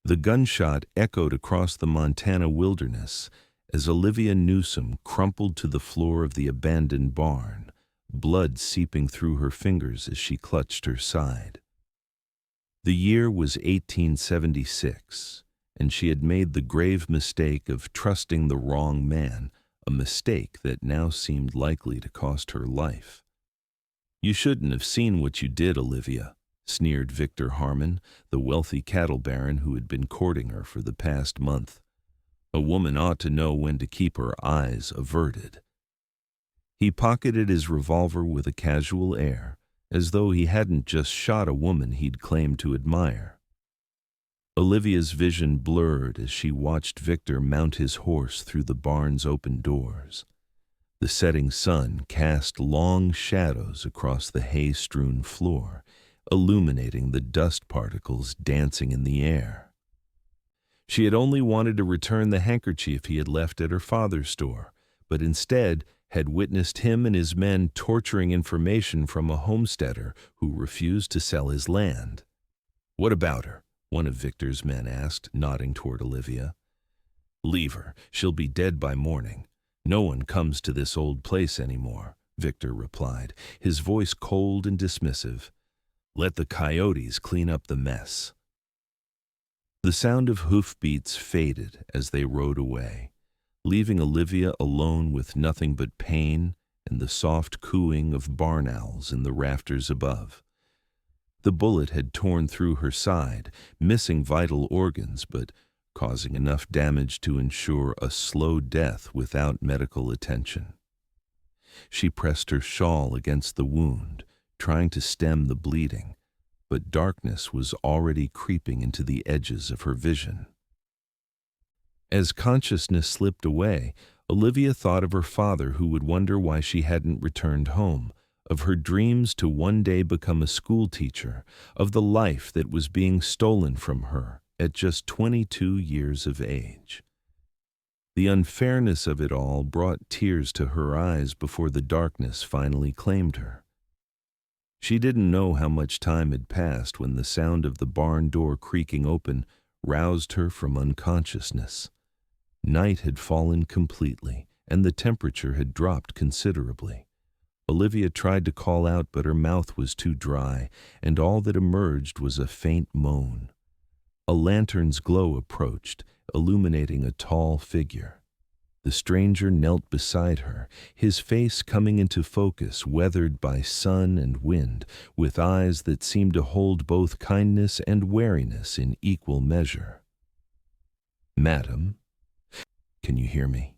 The gunshot echoed across the Montana wilderness as Olivia Newsom crumpled to the floor of the abandoned barn, blood seeping through her fingers as she clutched her side. The year was 1876, and she had made the grave mistake of trusting the wrong man, a mistake that now seemed likely to cost her life. "You shouldn't have seen what you did, Olivia," sneered Victor Harmon, the wealthy cattle baron who had been courting her for the past month. "A woman ought to know when to keep her eyes averted." He pocketed his revolver with a casual air, as though he hadn't just shot a woman he'd claimed to admire. Olivia's vision blurred as she watched Victor mount his horse through the barn's open doors. The setting sun cast long shadows across the hay-strewn floor, illuminating the dust particles dancing in the air. She had only wanted to return the handkerchief he had left at her father's store, but instead had witnessed him and his men torturing information from a homesteader who refused to sell his land. "What about her?" one of Victor's men asked, nodding toward Olivia. "Leave her. She'll be dead by morning. No one comes to this old place anymore," Victor replied, his voice cold and dismissive. "Let the coyotes clean up the mess." The sound of hoofbeats faded as they rode away, leaving Olivia alone with nothing but pain and the soft cooing of barn owls in the rafters above. The bullet had torn through her side, missing vital organs, but causing enough damage to ensure a slow death without medical attention. She pressed her shawl against the wound, trying to stem the bleeding, but darkness was already creeping into the edges of her vision. As consciousness slipped away, Olivia thought of her father, who would wonder why she hadn't returned home, of her dreams to one day become a schoolteacher, of the life that was being stolen from her at just 22 years of age. The unfairness of it all brought tears to her eyes before the darkness finally claimed her. She didn't know how much time had passed when the sound of the barn door creaking open roused her from unconsciousness. Night had fallen completely, and the temperature had dropped considerably. Olivia tried to call out, but her mouth was too dry, and all that emerged was a faint moan. A lantern's glow approached, illuminating a tall figure. The stranger knelt beside her, his face coming into focus, weathered by sun and wind, with eyes that seemed to hold both kindness and wariness in equal measure. "Madam, can you hear me?"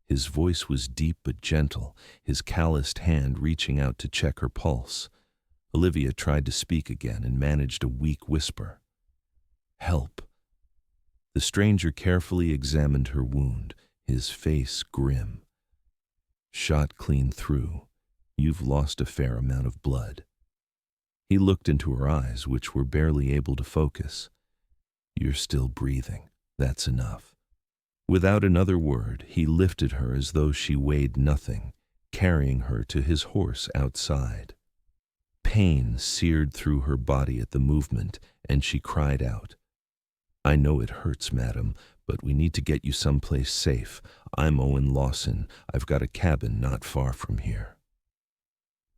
His voice was deep but gentle, his calloused hand reaching out to check her pulse. Olivia tried to speak again and managed a weak whisper. "Help." The stranger carefully examined her wound, his face grim. "Shot clean through. You've lost a fair amount of blood." He looked into her eyes, which were barely able to focus. "You're still breathing. That's enough." Without another word, he lifted her as though she weighed nothing, carrying her to his horse outside. Pain seared through her body at the movement, and she cried out, "I know it hurts, madam, but we need to get you someplace safe. I'm Owen Lawson. I've got a cabin not far from here."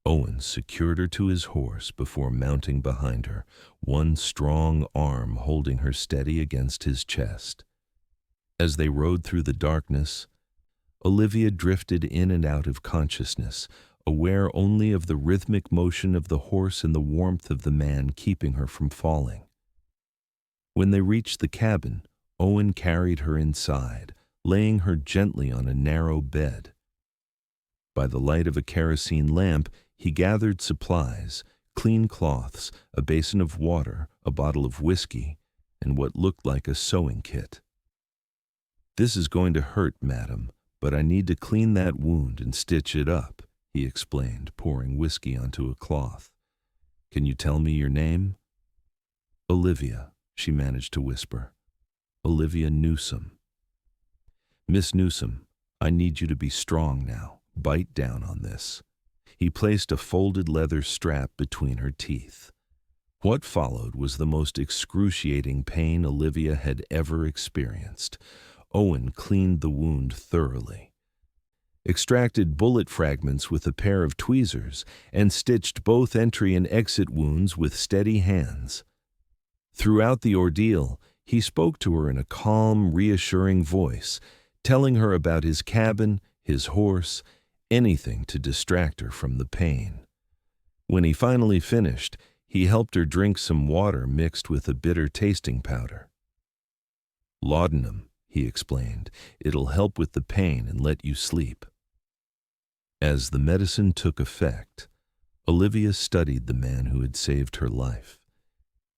Owen secured her to his horse before mounting behind her, one strong arm holding her steady against his chest. As they rode through the darkness, Olivia drifted in and out of consciousness, aware only of the rhythmic motion of the horse and the warmth of the man keeping her from falling. When they reached the cabin, Owen carried her inside, laying her gently on a narrow bed. By the light of a kerosene lamp, he gathered supplies, clean cloths, a basin of water, a bottle of whiskey, and what looked like a sewing kit. "This is going to hurt, madam, but I need to clean that wound and stitch it up," he explained, pouring whiskey onto a cloth. "Can you tell me your name?" "Olivia," she managed to whisper. "Olivia Newsom." "Miss Newsom, I need you to be strong now. Bite down on this." He placed a folded leather strap between her teeth. What followed was the most excruciating pain Olivia had ever experienced. Owen cleaned the wound thoroughly, extracted bullet fragments with a pair of tweezers, and stitched both entry and exit wounds with steady hands. Throughout the ordeal, he spoke to her in a calm, reassuring voice, telling her about his cabin, his horse, anything to distract her from the pain. When he finally finished, he helped her drink some water mixed with a bitter tasting powder. "Laudanum," he explained. "It'll help with the pain and let you sleep." As the medicine took effect, Olivia studied the man who had saved her life.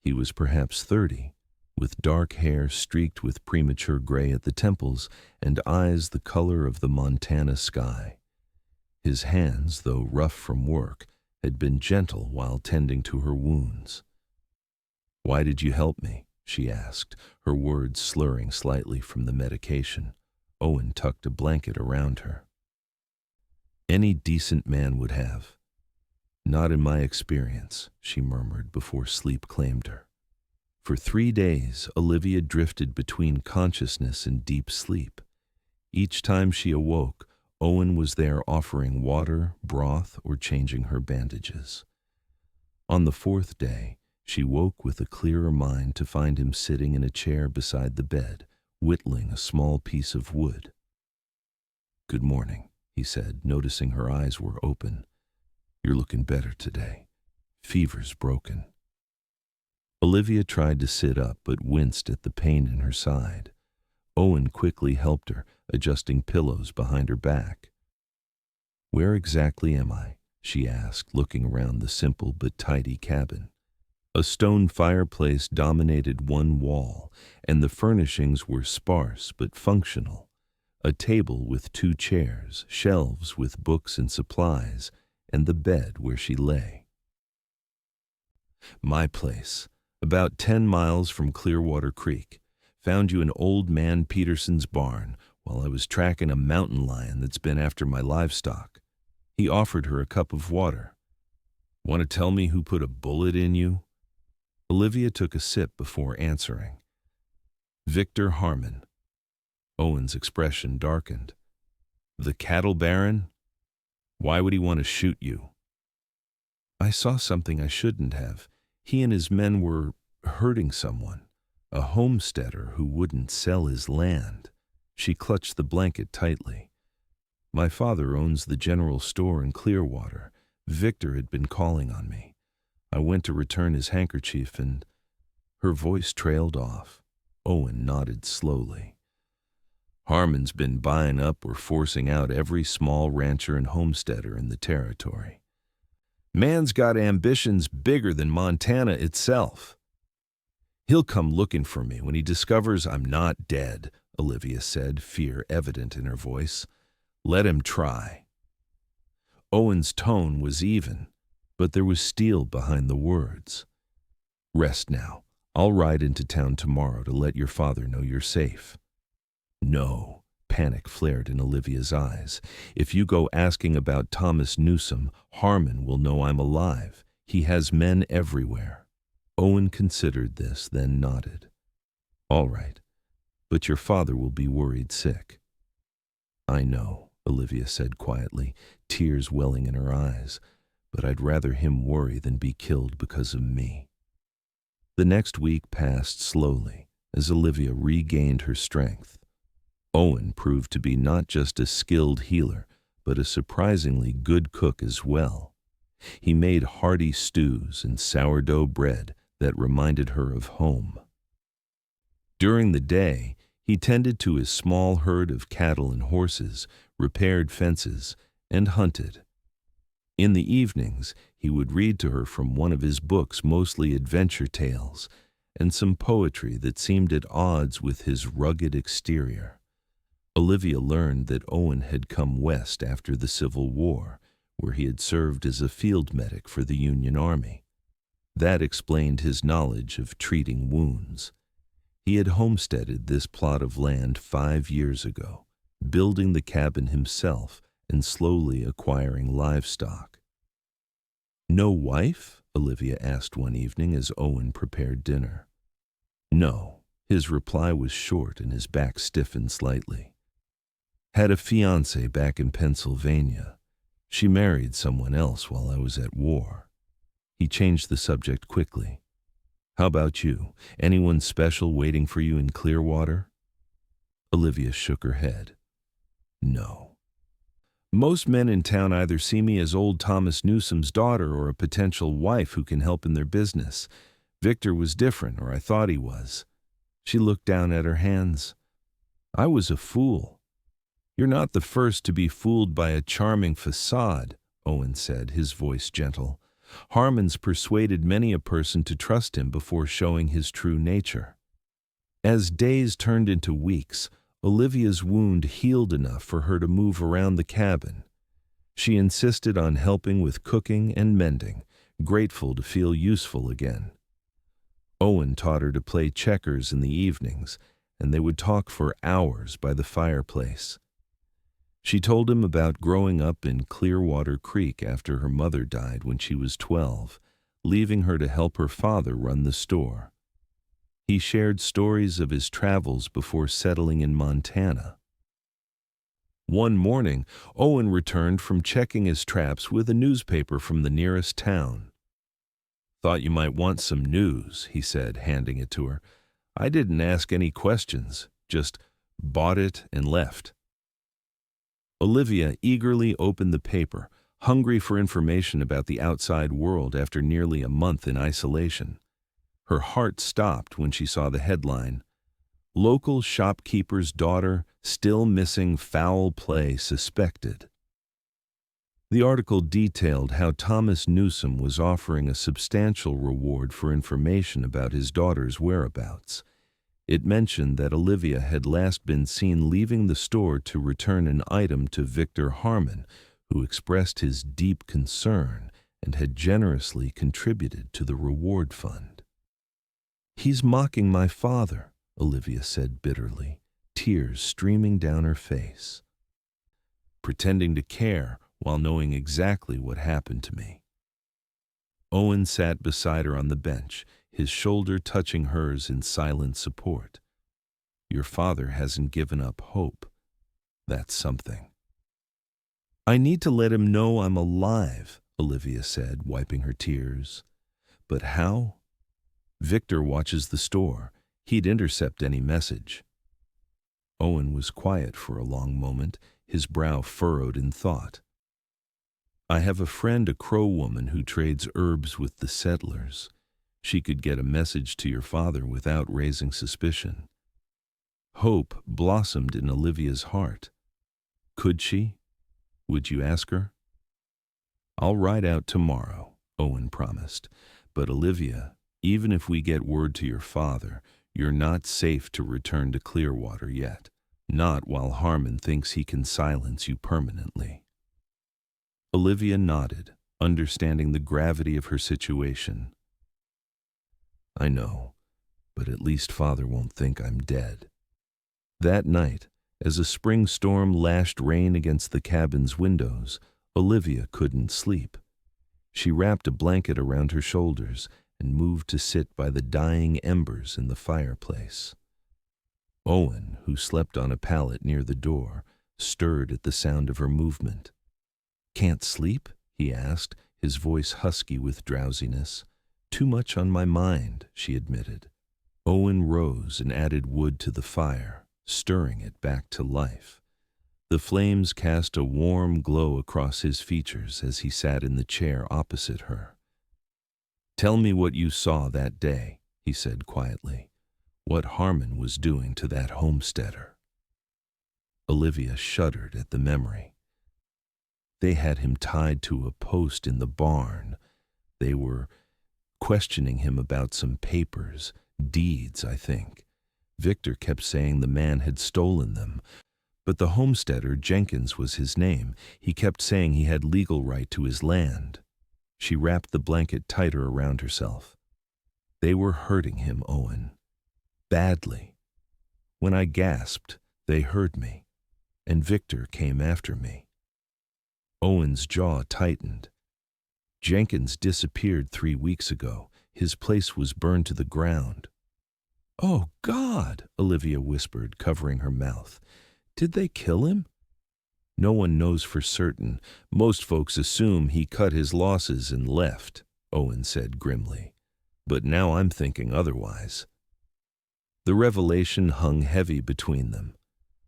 He was perhaps 30, with dark hair streaked with premature gray at the temples and eyes the color of the Montana sky. His hands, though rough from work, had been gentle while tending to her wounds. "Why did you help me?" she asked, her words slurring slightly from the medication. Owen tucked a blanket around her. "Any decent man would have." "Not in my experience," she murmured before sleep claimed her. For 3 days, Olivia drifted between consciousness and deep sleep. Each time she awoke, Owen was there offering water, broth, or changing her bandages. On the 4th day, she woke with a clearer mind to find him sitting in a chair beside the bed, whittling a small piece of wood. "Good morning," he said, noticing her eyes were open. "You're looking better today. Fever's broken." Olivia tried to sit up but winced at the pain in her side. Owen quickly helped her, adjusting pillows behind her back. "Where exactly am I?" she asked, looking around the simple but tidy cabin. A stone fireplace dominated one wall, and the furnishings were sparse but functional. A table with 2 chairs, shelves with books and supplies, and the bed where she lay. "My place, about 10 miles from Clearwater Creek. Found you in Old Man Peterson's barn while I was tracking a mountain lion that's been after my livestock." He offered her a cup of water. "Want to tell me who put a bullet in you?" Olivia took a sip before answering. "Victor Harmon." Owen's expression darkened. "The cattle baron? Why would he want to shoot you?" "I saw something I shouldn't have. He and his men were hurting someone, a homesteader who wouldn't sell his land." She clutched the blanket tightly. "My father owns the general store in Clearwater. Victor had been calling on me. I went to return his handkerchief and—" Her voice trailed off. Owen nodded slowly. "Harmon's been buying up or forcing out every small rancher and homesteader in the territory. Man's got ambitions bigger than Montana itself. He'll come looking for me when he discovers I'm not dead," Olivia said, fear evident in her voice. "Let him try." Owen's tone was even, but there was steel behind the words. "Rest now. I'll ride into town tomorrow to let your father know you're safe." "No," panic flared in Olivia's eyes. "If you go asking about Thomas Newsom, Harmon will know I'm alive. He has men everywhere." Owen considered this, then nodded. "All right, but your father will be worried sick." "I know," Olivia said quietly, tears welling in her eyes, "but I'd rather him worry than be killed because of me." The next week passed slowly as Olivia regained her strength. Owen proved to be not just a skilled healer, but a surprisingly good cook as well. He made hearty stews and sourdough bread that reminded her of home. During the day, he tended to his small herd of cattle and horses, repaired fences, and hunted. In the evenings, he would read to her from one of his books, mostly adventure tales, and some poetry that seemed at odds with his rugged exterior. Olivia learned that Owen had come west after the Civil War, where he had served as a field medic for the Union Army. That explained his knowledge of treating wounds. He had homesteaded this plot of land 5 years ago, building the cabin himself and slowly acquiring livestock. "No wife?" Olivia asked one evening as Owen prepared dinner. No. His reply was short and his back stiffened slightly. Had a fiancée back in Pennsylvania. She married someone else while I was at war. He changed the subject quickly. How about you? Anyone special waiting for you in Clearwater? Olivia shook her head. No. Most men in town either see me as old Thomas Newsom's daughter or a potential wife who can help in their business. Victor was different, or I thought he was. She looked down at her hands. I was a fool. You're not the first to be fooled by a charming facade, Owen said, his voice gentle. Harmon's persuaded many a person to trust him before showing his true nature. As days turned into weeks, Olivia's wound healed enough for her to move around the cabin. She insisted on helping with cooking and mending, grateful to feel useful again. Owen taught her to play checkers in the evenings, and they would talk for hours by the fireplace. She told him about growing up in Clearwater Creek after her mother died when she was 12, leaving her to help her father run the store. He shared stories of his travels before settling in Montana. One morning, Owen returned from checking his traps with a newspaper from the nearest town. Thought you might want some news, he said, handing it to her. I didn't ask any questions, just bought it and left. Olivia eagerly opened the paper, hungry for information about the outside world after nearly a month in isolation. Her heart stopped when she saw the headline, Local Shopkeeper's Daughter Still Missing Foul Play Suspected. The article detailed how Thomas Newsom was offering a substantial reward for information about his daughter's whereabouts. It mentioned that Olivia had last been seen leaving the store to return an item to Victor Harmon, who expressed his deep concern and had generously contributed to the reward fund. He's mocking my father, Olivia said bitterly, tears streaming down her face. Pretending to care while knowing exactly what happened to me. Owen sat beside her on the bench, his shoulder touching hers in silent support. Your father hasn't given up hope. That's something. I need to let him know I'm alive, Olivia said, wiping her tears. But how? Victor watches the store. He'd intercept any message. Owen was quiet for a long moment, his brow furrowed in thought. I have a friend, a Crow woman, who trades herbs with the settlers. She could get a message to your father without raising suspicion. Hope blossomed in Olivia's heart. Could she? Would you ask her? I'll ride out tomorrow, Owen promised. But Olivia, even if we get word to your father, you're not safe to return to Clearwater yet. Not while Harmon thinks he can silence you permanently. Olivia nodded, understanding the gravity of her situation. I know, but at least Father won't think I'm dead. That night, as a spring storm lashed rain against the cabin's windows, Olivia couldn't sleep. She wrapped a blanket around her shoulders and moved to sit by the dying embers in the fireplace. Owen, who slept on a pallet near the door, stirred at the sound of her movement. Can't sleep? He asked, his voice husky with drowsiness. Too much on my mind, she admitted. Owen rose and added wood to the fire, stirring it back to life. The flames cast a warm glow across his features as he sat in the chair opposite her. Tell me what you saw that day, he said quietly. What Harmon was doing to that homesteader. Olivia shuddered at the memory. They had him tied to a post in the barn. They were questioning him about some papers, deeds, I think. Victor kept saying the man had stolen them. But the homesteader, Jenkins was his name. He kept saying he had legal right to his land. She wrapped the blanket tighter around herself. They were hurting him, Owen. Badly. When I gasped, they heard me, and Victor came after me. Owen's jaw tightened. Jenkins disappeared 3 weeks ago. His place was burned to the ground. "Oh, God," Olivia whispered, covering her mouth. "Did they kill him?" "No one knows for certain. Most folks assume he cut his losses and left," Owen said grimly. "But now I'm thinking otherwise." The revelation hung heavy between them.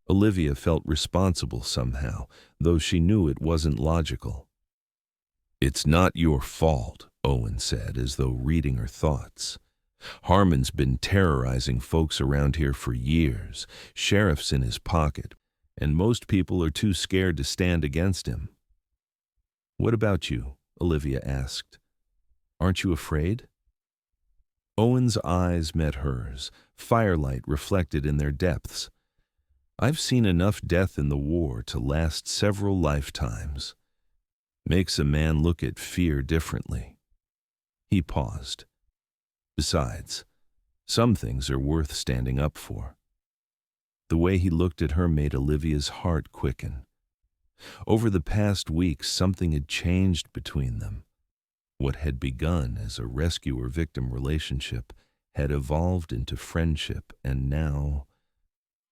Olivia felt responsible somehow, though she knew it wasn't logical. "It's not your fault," Owen said, as though reading her thoughts. "Harmon's been terrorizing folks around here for years. Sheriff's in his pocket, and most people are too scared to stand against him." "What about you?" Olivia asked. "Aren't you afraid?" Owen's eyes met hers, firelight reflected in their depths. "I've seen enough death in the war to last several lifetimes. Makes a man look at fear differently." He paused. "Besides, some things are worth standing up for." The way he looked at her made Olivia's heart quicken. Over the past weeks, something had changed between them. What had begun as a rescuer-victim relationship had evolved into friendship, and now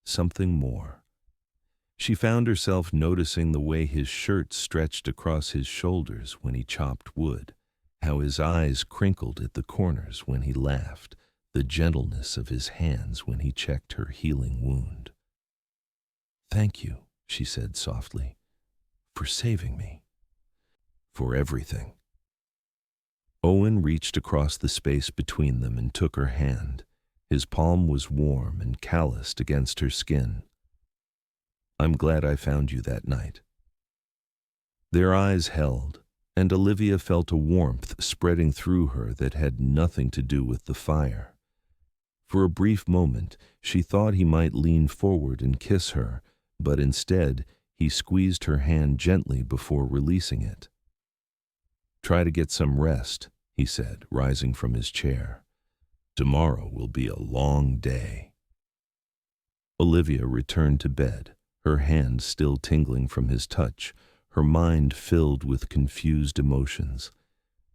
something more. She found herself noticing the way his shirt stretched across his shoulders when he chopped wood, how his eyes crinkled at the corners when he laughed, the gentleness of his hands when he checked her healing wound. "Thank you," she said softly, "for saving me." "For everything." Owen reached across the space between them and took her hand. His palm was warm and calloused against her skin. "I'm glad I found you that night." Their eyes held, and Olivia felt a warmth spreading through her that had nothing to do with the fire. For a brief moment, she thought he might lean forward and kiss her, but instead, he squeezed her hand gently before releasing it. "Try to get some rest," he said, rising from his chair. "Tomorrow will be a long day." Olivia returned to bed, her hand still tingling from his touch, her mind filled with confused emotions.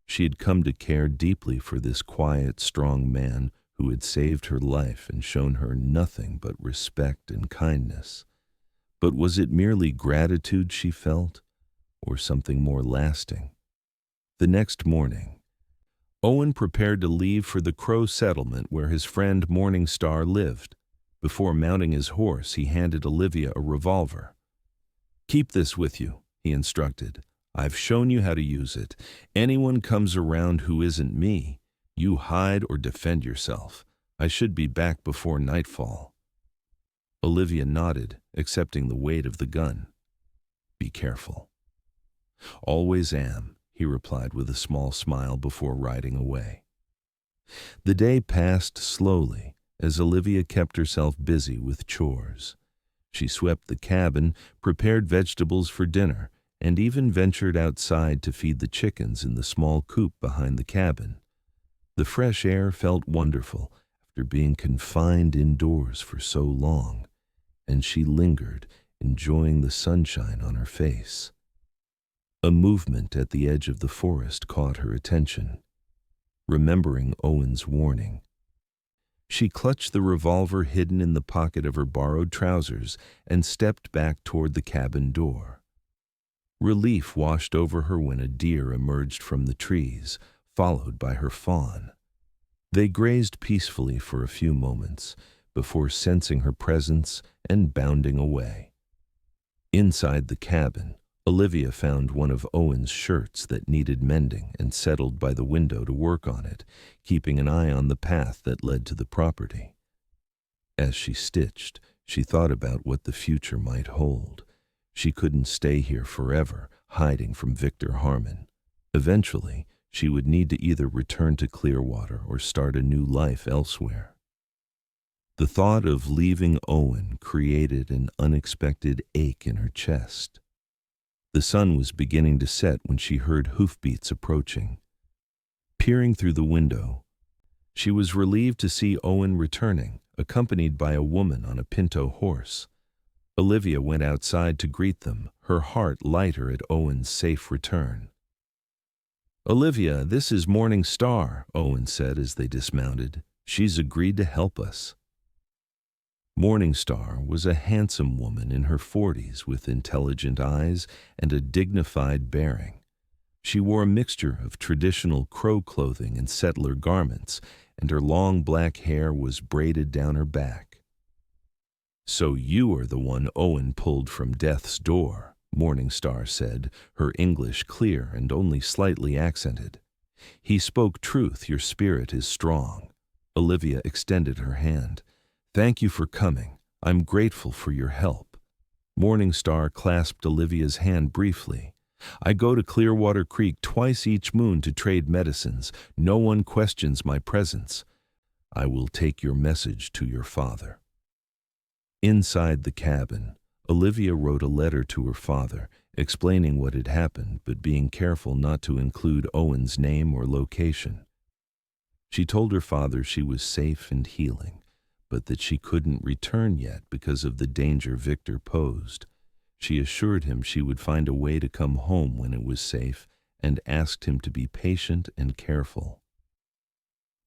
She had come to care deeply for this quiet, strong man who had saved her life and shown her nothing but respect and kindness. But was it merely gratitude she felt, or something more lasting? The next morning, Owen prepared to leave for the Crow settlement where his friend Morning Star lived. Before mounting his horse, he handed Olivia a revolver. "Keep this with you," he instructed. "I've shown you how to use it. Anyone comes around who isn't me, you hide or defend yourself. I should be back before nightfall." Olivia nodded, accepting the weight of the gun. "Be careful." "Always am," he replied with a small smile before riding away. The day passed slowly as Olivia kept herself busy with chores. She swept the cabin, prepared vegetables for dinner, and even ventured outside to feed the chickens in the small coop behind the cabin. The fresh air felt wonderful after being confined indoors for so long, and she lingered, enjoying the sunshine on her face. A movement at the edge of the forest caught her attention. Remembering Owen's warning, she clutched the revolver hidden in the pocket of her borrowed trousers and stepped back toward the cabin door. Relief washed over her when a deer emerged from the trees, followed by her fawn. They grazed peacefully for a few moments before sensing her presence and bounding away. Inside the cabin, Olivia found one of Owen's shirts that needed mending and settled by the window to work on it, keeping an eye on the path that led to the property. As she stitched, she thought about what the future might hold. She couldn't stay here forever, hiding from Victor Harmon. Eventually, she would need to either return to Clearwater or start a new life elsewhere. The thought of leaving Owen created an unexpected ache in her chest. The sun was beginning to set when she heard hoofbeats approaching. Peering through the window, she was relieved to see Owen returning, accompanied by a woman on a pinto horse. Olivia went outside to greet them, her heart lighter at Owen's safe return. "Olivia, this is Morning Star," Owen said as they dismounted. "She's agreed to help us." Morning Star was a handsome woman in her 40s with intelligent eyes and a dignified bearing. She wore a mixture of traditional Crow clothing and settler garments, and her long black hair was braided down her back. "So you are the one Owen pulled from death's door," Morning Star said, her English clear and only slightly accented. "He spoke truth, your spirit is strong." Olivia extended her hand. "Thank you for coming. I'm grateful for your help." Morning Star clasped Olivia's hand briefly. "I go to Clearwater Creek twice each moon to trade medicines. No one questions my presence. I will take your message to your father." Inside the cabin, Olivia wrote a letter to her father, explaining what had happened, but being careful not to include Owen's name or location. She told her father she was safe and healing, but that she couldn't return yet because of the danger Victor posed. She assured him she would find a way to come home when it was safe and asked him to be patient and careful.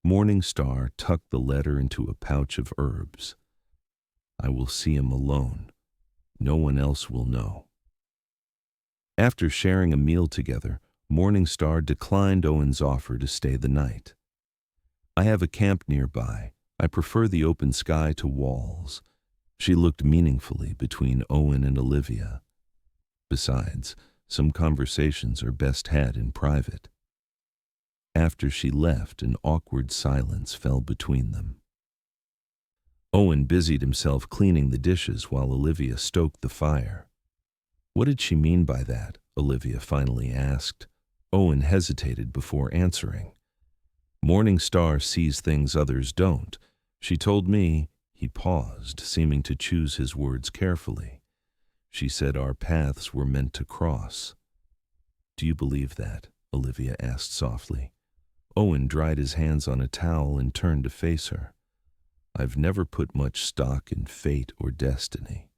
Morning Star tucked the letter into a pouch of herbs. "I will see him alone. No one else will know." After sharing a meal together, Morning Star declined Owen's offer to stay the night. "I have a camp nearby. I prefer the open sky to walls." She looked meaningfully between Owen and Olivia. Besides, some conversations are best had in private. After she left, an awkward silence fell between them. Owen busied himself cleaning the dishes while Olivia stoked the fire. "What did she mean by that?" Olivia finally asked. Owen hesitated before answering. "Morning Star sees things others don't. She told me—" He paused, seeming to choose his words carefully. "She said our paths were meant to cross." "Do you believe that?" Olivia asked softly. Owen dried his hands on a towel and turned to face her. "I've never put much stock in fate or destiny.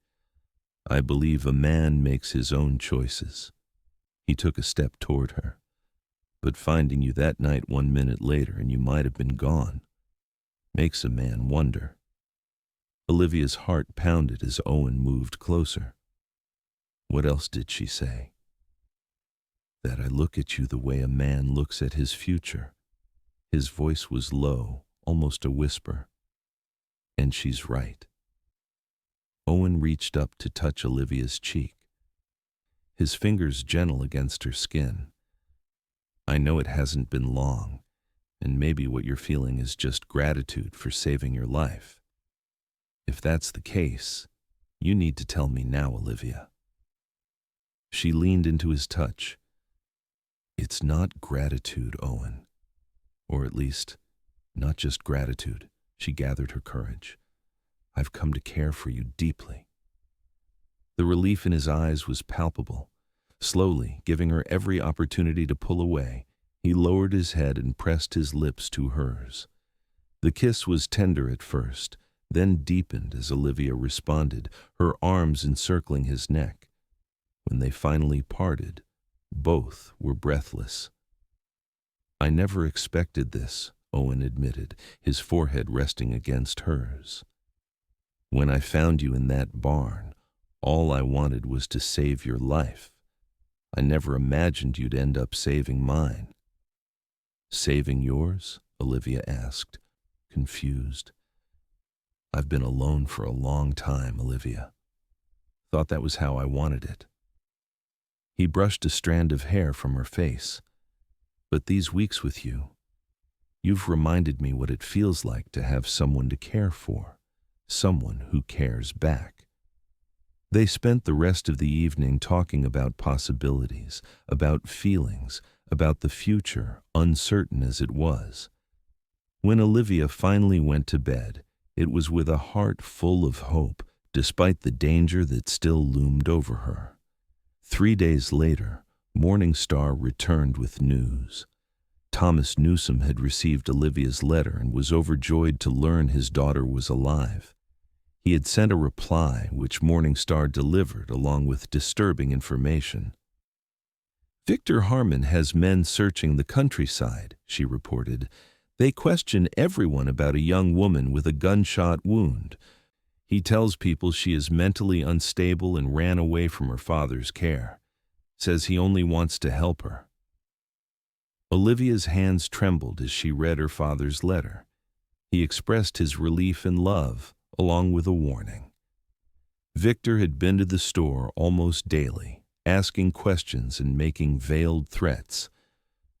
I believe a man makes his own choices." He took a step toward her. "But finding you that night 1 minute later and you might have been gone makes a man wonder." Olivia's heart pounded as Owen moved closer. "What else did she say?" "That I look at you the way a man looks at his future." His voice was low, almost a whisper. "And she's right." Owen reached up to touch Olivia's cheek, his fingers gentle against her skin. "I know it hasn't been long, and maybe what you're feeling is just gratitude for saving your life. If that's the case, you need to tell me now, Olivia." She leaned into his touch. "It's not gratitude, Owen. Or at least, not just gratitude." She gathered her courage. "I've come to care for you deeply." The relief in his eyes was palpable. Slowly, giving her every opportunity to pull away, he lowered his head and pressed his lips to hers. The kiss was tender at first, then deepened as Olivia responded, her arms encircling his neck. When they finally parted, both were breathless. "I never expected this," Owen admitted, his forehead resting against hers. "When I found you in that barn, all I wanted was to save your life. I never imagined you'd end up saving mine." "Saving yours?" Olivia asked, confused. "I've been alone for a long time, Olivia. Thought that was how I wanted it." He brushed a strand of hair from her face. "But these weeks with you, you've reminded me what it feels like to have someone to care for, someone who cares back." They spent the rest of the evening talking about possibilities, about feelings, about the future, uncertain as it was. When Olivia finally went to bed, it was with a heart full of hope, despite the danger that still loomed over her. 3 days later, Morning Star returned with news. Thomas Newsom had received Olivia's letter and was overjoyed to learn his daughter was alive. He had sent a reply, which Morning Star delivered along with disturbing information. Victor Harmon has men searching the countryside, she reported. They question everyone about a young woman with a gunshot wound. He tells people she is mentally unstable and ran away from her father's care. Says he only wants to help her. Olivia's hands trembled as she read her father's letter. He expressed his relief and love, along with a warning. Victor had been to the store almost daily, asking questions and making veiled threats.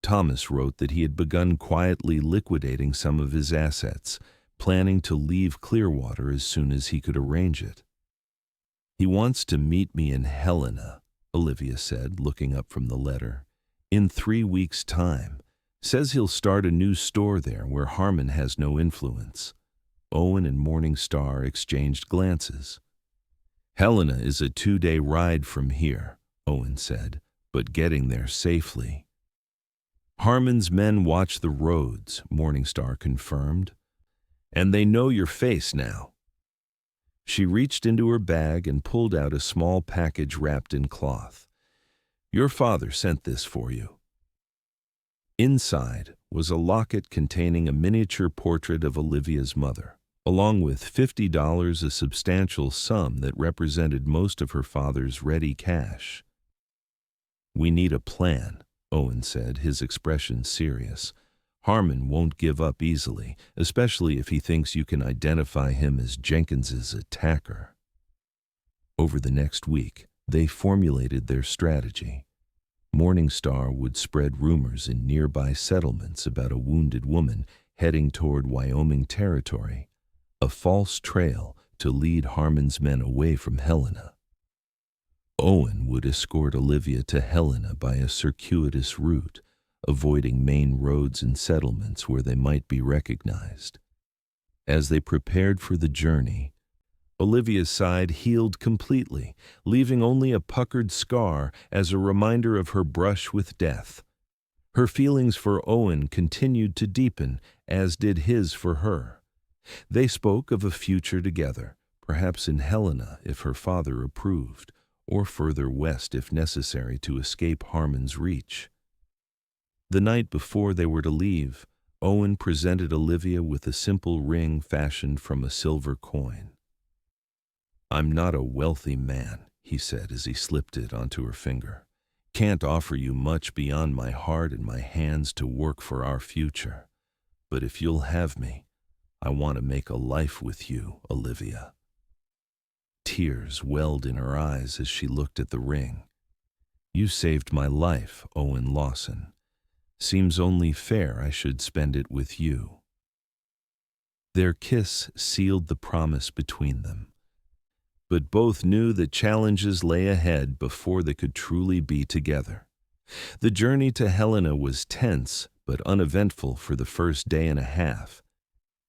Thomas wrote that he had begun quietly liquidating some of his assets, planning to leave Clearwater as soon as he could arrange it. "He wants to meet me in Helena," Olivia said, looking up from the letter. "In 3 weeks' time. Says he'll start a new store there where Harmon has no influence." Owen and Morning Star exchanged glances. "Helena is a 2-day ride from here," Owen said, "but getting there safely." "Harmon's men watch the roads," Morning Star confirmed. "And they know your face now." She reached into her bag and pulled out a small package wrapped in cloth. "Your father sent this for you." Inside was a locket containing a miniature portrait of Olivia's mother, along with $50, a substantial sum that represented most of her father's ready cash. "We need a plan," Owen said, his expression serious. "Harmon won't give up easily, especially if he thinks you can identify him as Jenkins's attacker." Over the next week, they formulated their strategy. Morning Star would spread rumors in nearby settlements about a wounded woman heading toward Wyoming territory, a false trail to lead Harmon's men away from Helena. Owen would escort Olivia to Helena by a circuitous route, avoiding main roads and settlements where they might be recognized. As they prepared for the journey, Olivia's side healed completely, leaving only a puckered scar as a reminder of her brush with death. Her feelings for Owen continued to deepen, as did his for her. They spoke of a future together, perhaps in Helena if her father approved, or further west if necessary to escape Harmon's reach. The night before they were to leave, Owen presented Olivia with a simple ring fashioned from a silver coin. "I'm not a wealthy man," he said as he slipped it onto her finger. "Can't offer you much beyond my heart and my hands to work for our future. But if you'll have me, I want to make a life with you, Olivia." Tears welled in her eyes as she looked at the ring. "You saved my life, Owen Lawson. Seems only fair I should spend it with you." Their kiss sealed the promise between them. But both knew that challenges lay ahead before they could truly be together. The journey to Helena was tense but uneventful for the first day and a half.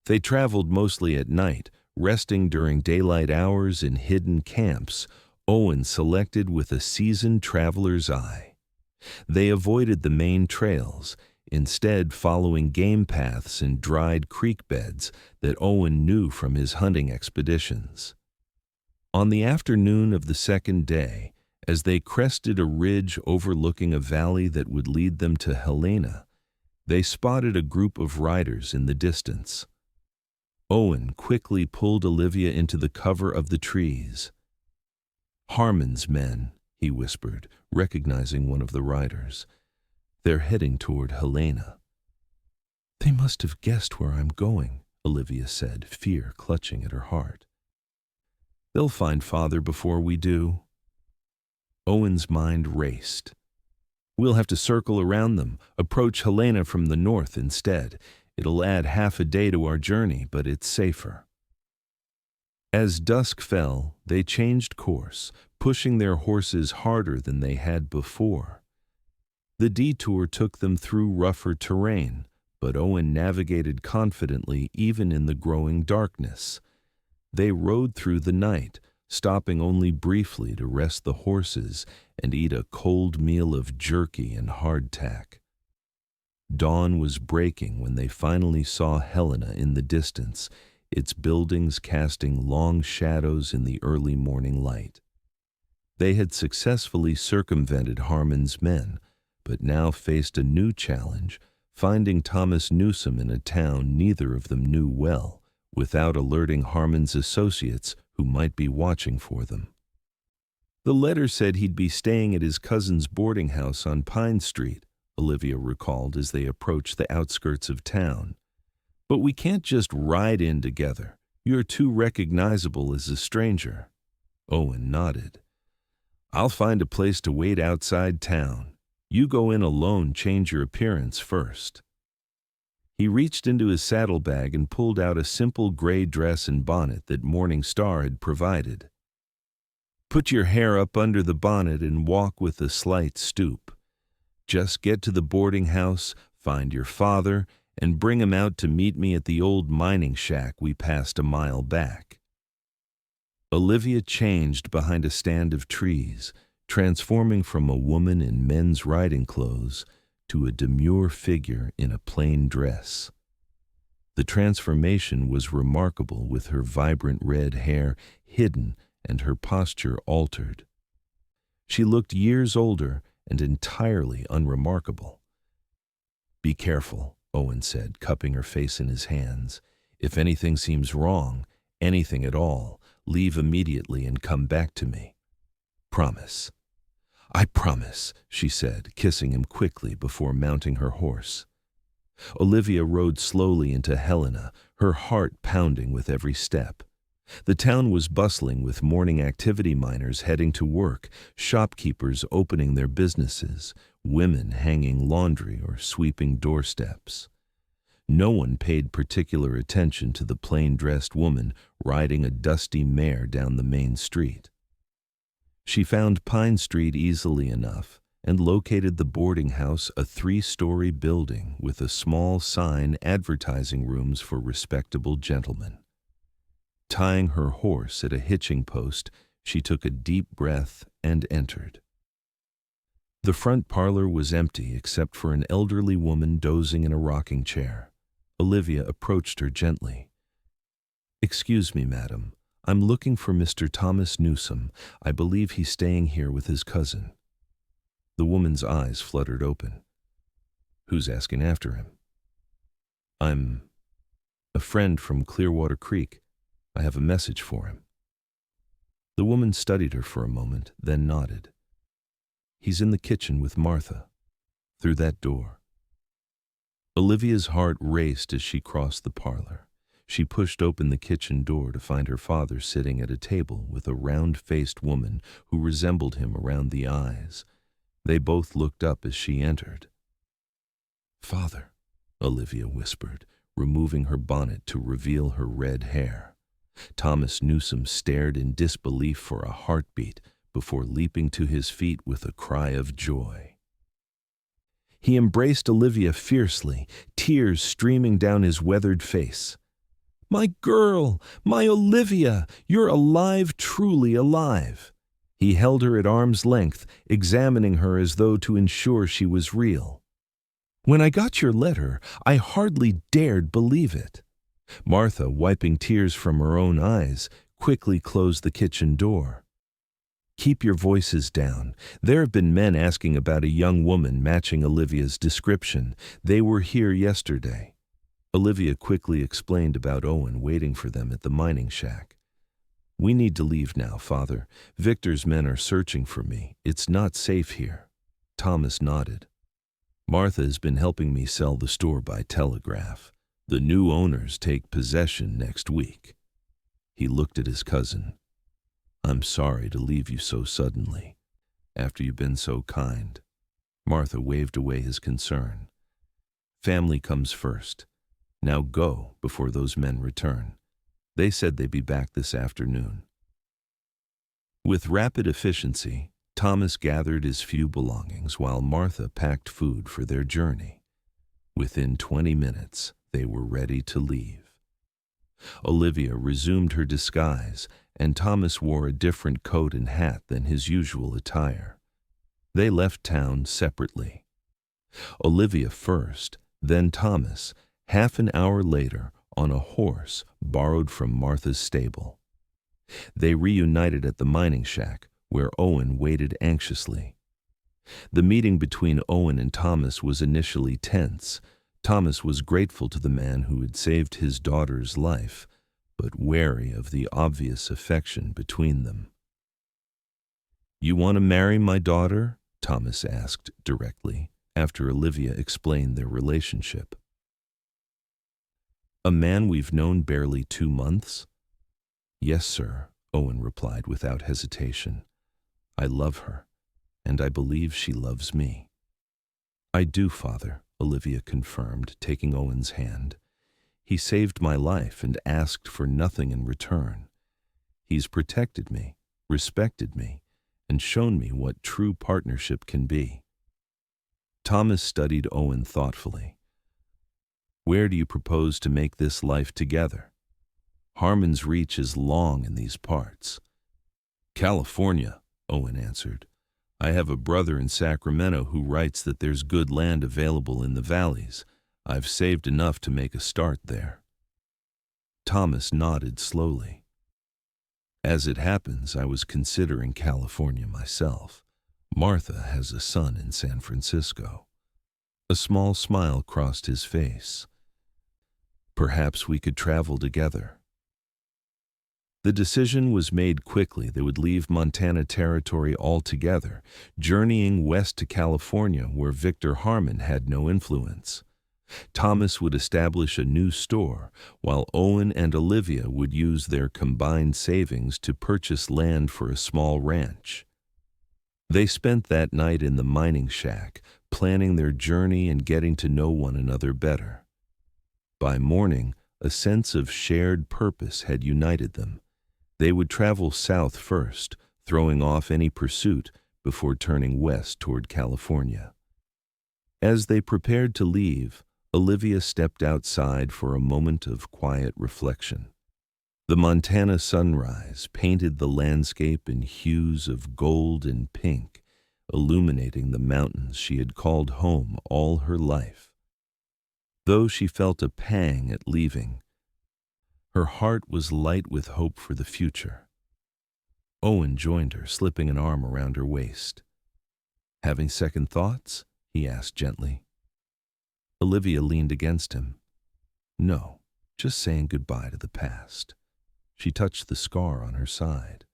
They traveled mostly at night, resting during daylight hours in hidden camps, Owen selected with a seasoned traveler's eye. They avoided the main trails, instead following game paths and dried creek beds that Owen knew from his hunting expeditions. On the afternoon of the second day, as they crested a ridge overlooking a valley that would lead them to Helena, they spotted a group of riders in the distance. Owen quickly pulled Olivia into the cover of the trees. "Harmon's men," he whispered, recognizing one of the riders. "They're heading toward Helena." "They must have guessed where I'm going," Olivia said, fear clutching at her heart. "They'll find Father before we do." Owen's mind raced. "We'll have to circle around them, approach Helena from the north instead. It'll add half a day to our journey, but it's safer." As dusk fell, they changed course, pushing their horses harder than they had before. The detour took them through rougher terrain, but Owen navigated confidently even in the growing darkness. They rode through the night, stopping only briefly to rest the horses and eat a cold meal of jerky and hardtack. Dawn was breaking when they finally saw Helena in the distance, its buildings casting long shadows in the early morning light. They had successfully circumvented Harmon's men, but now faced a new challenge, finding Thomas Newsom in a town neither of them knew well, without alerting Harmon's associates who might be watching for them. The letter said he'd be staying at his cousin's boarding house on Pine Street, Olivia recalled as they approached the outskirts of town. But we can't just ride in together. You're too recognizable as a stranger. Owen nodded. I'll find a place to wait outside town. You go in alone, change your appearance first. He reached into his saddlebag and pulled out a simple gray dress and bonnet that Morning Star had provided. Put your hair up under the bonnet and walk with a slight stoop. Just get to the boarding house, find your father, and bring him out to meet me at the old mining shack we passed a mile back. Olivia changed behind a stand of trees, transforming from a woman in men's riding clothes to a demure figure in a plain dress. The transformation was remarkable, with her vibrant red hair hidden and her posture altered. She looked years older and entirely unremarkable. Be careful, Owen said, cupping her face in his hands. If anything seems wrong, anything at all, leave immediately and come back to me. Promise. I promise, she said, kissing him quickly before mounting her horse. Olivia rode slowly into Helena, her heart pounding with every step. The town was bustling with morning activity miners heading to work, shopkeepers opening their businesses, women hanging laundry or sweeping doorsteps. No one paid particular attention to the plain-dressed woman riding a dusty mare down the main street. She found Pine Street easily enough and located the boarding house, a 3-story building with a small sign advertising rooms for respectable gentlemen. Tying her horse at a hitching post, she took a deep breath and entered. The front parlor was empty except for an elderly woman dozing in a rocking chair. Olivia approached her gently. Excuse me, madam. I'm looking for Mr. Thomas Newsom. I believe he's staying here with his cousin. The woman's eyes fluttered open. Who's asking after him? I'm a friend from Clearwater Creek. I have a message for him. The woman studied her for a moment, then nodded. He's in the kitchen with Martha, through that door. Olivia's heart raced as she crossed the parlor. She pushed open the kitchen door to find her father sitting at a table with a round-faced woman who resembled him around the eyes. They both looked up as she entered. Father, Olivia whispered, removing her bonnet to reveal her red hair. Thomas Newsom stared in disbelief for a heartbeat before leaping to his feet with a cry of joy. He embraced Olivia fiercely, tears streaming down his weathered face. My girl, my Olivia, you're alive, truly alive. He held her at arm's length, examining her as though to ensure she was real. When I got your letter, I hardly dared believe it. Martha, wiping tears from her own eyes, quickly closed the kitchen door. Keep your voices down. There have been men asking about a young woman matching Olivia's description. They were here yesterday. Olivia quickly explained about Owen waiting for them at the mining shack. We need to leave now, Father. Victor's men are searching for me. It's not safe here. Thomas nodded. Martha has been helping me sell the store by telegraph. The new owners take possession next week. He looked at his cousin. I'm sorry to leave you so suddenly, after you've been so kind. Martha waved away his concern. Family comes first. Now go before those men return. They said they'd be back this afternoon. With rapid efficiency, Thomas gathered his few belongings while Martha packed food for their journey. Within 20 minutes, they were ready to leave. Olivia resumed her disguise, and Thomas wore a different coat and hat than his usual attire. They left town separately. Olivia first, then Thomas, half an hour later, on a horse borrowed from Martha's stable. They reunited at the mining shack, where Owen waited anxiously. The meeting between Owen and Thomas was initially tense. Thomas was grateful to the man who had saved his daughter's life, but wary of the obvious affection between them. "You want to marry my daughter?" Thomas asked directly, after Olivia explained their relationship. "A man we've known barely 2 months?" "Yes, sir," Owen replied without hesitation. "I love her, and I believe she loves me." "I do, Father," Olivia confirmed, taking Owen's hand. "He saved my life and asked for nothing in return. He's protected me, respected me, and shown me what true partnership can be." Thomas studied Owen thoughtfully. "Where do you propose to make this life together? Harmon's reach is long in these parts." "California," Owen answered. "I have a brother in Sacramento who writes that there's good land available in the valleys. I've saved enough to make a start there." Thomas nodded slowly. "As it happens, I was considering California myself. Martha has a son in San Francisco." A small smile crossed his face. "Perhaps we could travel together." The decision was made quickly. They would leave Montana Territory altogether, journeying west to California where Victor Harmon had no influence. Thomas would establish a new store, while Owen and Olivia would use their combined savings to purchase land for a small ranch. They spent that night in the mining shack, planning their journey and getting to know one another better. By morning, a sense of shared purpose had united them. They would travel south first, throwing off any pursuit before turning west toward California. As they prepared to leave, Olivia stepped outside for a moment of quiet reflection. The Montana sunrise painted the landscape in hues of gold and pink, illuminating the mountains she had called home all her life. Though she felt a pang at leaving, her heart was light with hope for the future. Owen joined her, slipping an arm around her waist. "Having second thoughts?" he asked gently. Olivia leaned against him. "No, just saying goodbye to the past." She touched the scar on her side.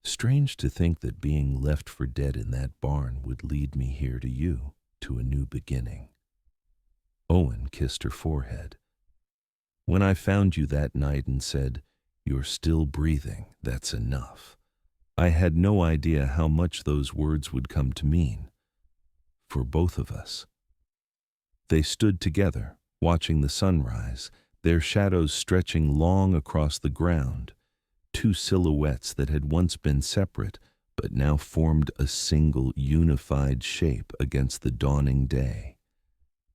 "Strange to think that being left for dead in that barn would lead me here to you, to a new beginning." Owen kissed her forehead. "When I found you that night and said, 'You're still breathing, that's enough,' I had no idea how much those words would come to mean. For both of us." They stood together, watching the sunrise, their shadows stretching long across the ground, two silhouettes that had once been separate but now formed a single unified shape against the dawning day.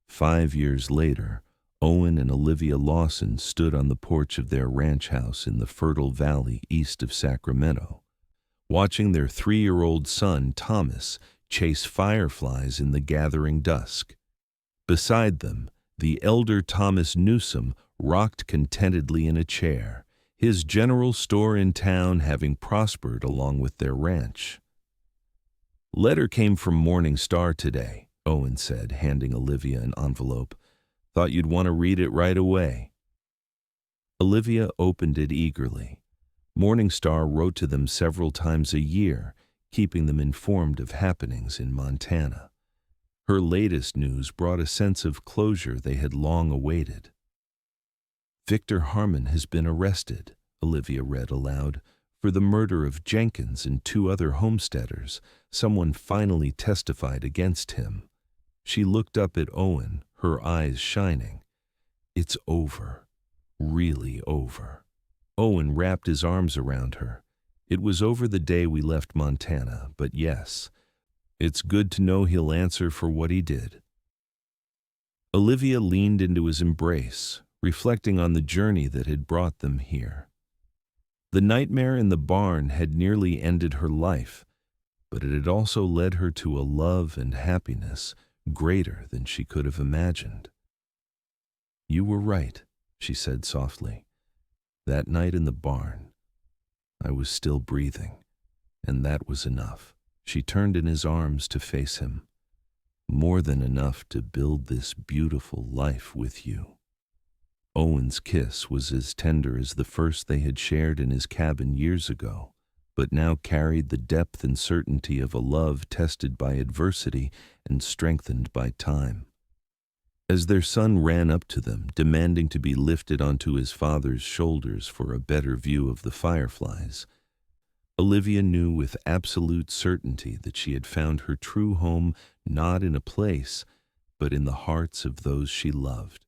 5 years later, Owen and Olivia Lawson stood on the porch of their ranch house in the fertile valley east of Sacramento, watching their 3-year-old son, Thomas, chase fireflies in the gathering dusk. Beside them, the elder Thomas Newsom rocked contentedly in a chair, his general store in town having prospered along with their ranch. "Letter came from Morning Star today," Owen said, handing Olivia an envelope. "Thought you'd want to read it right away." Olivia opened it eagerly. Morning Star wrote to them several times a year, keeping them informed of happenings in Montana. Her latest news brought a sense of closure they had long awaited. "Victor Harmon has been arrested," Olivia read aloud, "for the murder of Jenkins and 2 other homesteaders. Someone finally testified against him." She looked up at Owen, her eyes shining. "It's over. Really over." Owen wrapped his arms around her. "It was over the day we left Montana, but yes, it's good to know he'll answer for what he did." Olivia leaned into his embrace, reflecting on the journey that had brought them here. The nightmare in the barn had nearly ended her life, but it had also led her to a love and happiness greater than she could have imagined. "You were right," she said softly. "That night in the barn, I was still breathing, and that was enough." She turned in his arms to face him. More than enough to build this beautiful life with you. Owen's kiss was as tender as the first they had shared in his cabin years ago, but now carried the depth and certainty of a love tested by adversity and strengthened by time. As their son ran up to them, demanding to be lifted onto his father's shoulders for a better view of the fireflies, Olivia knew with absolute certainty that she had found her true home not in a place, but in the hearts of those she loved.